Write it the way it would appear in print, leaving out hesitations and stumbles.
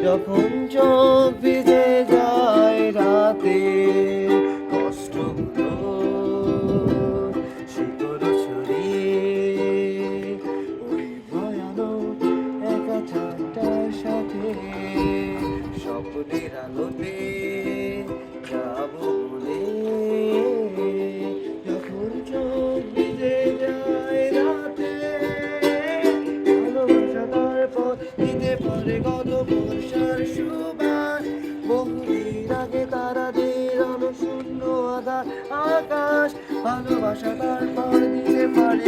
যখন চোখ ভিজে যায় রাতে, কষ্টগুলো শিকড় ছড়িয়ে ওই ভয়ানক একা চাঁদটার সাথে স্বপ্নের আলোতে যাবো বলে। যখন চোখ ভিজে যায় রাতে, ভালোবাসা তারপর দিতে পারে কত বর্ষার সুবাস। বহুদিন আগে তারাদের শূন্য আধার আকাশ, ভালোবাসা তারপর দিতে পারে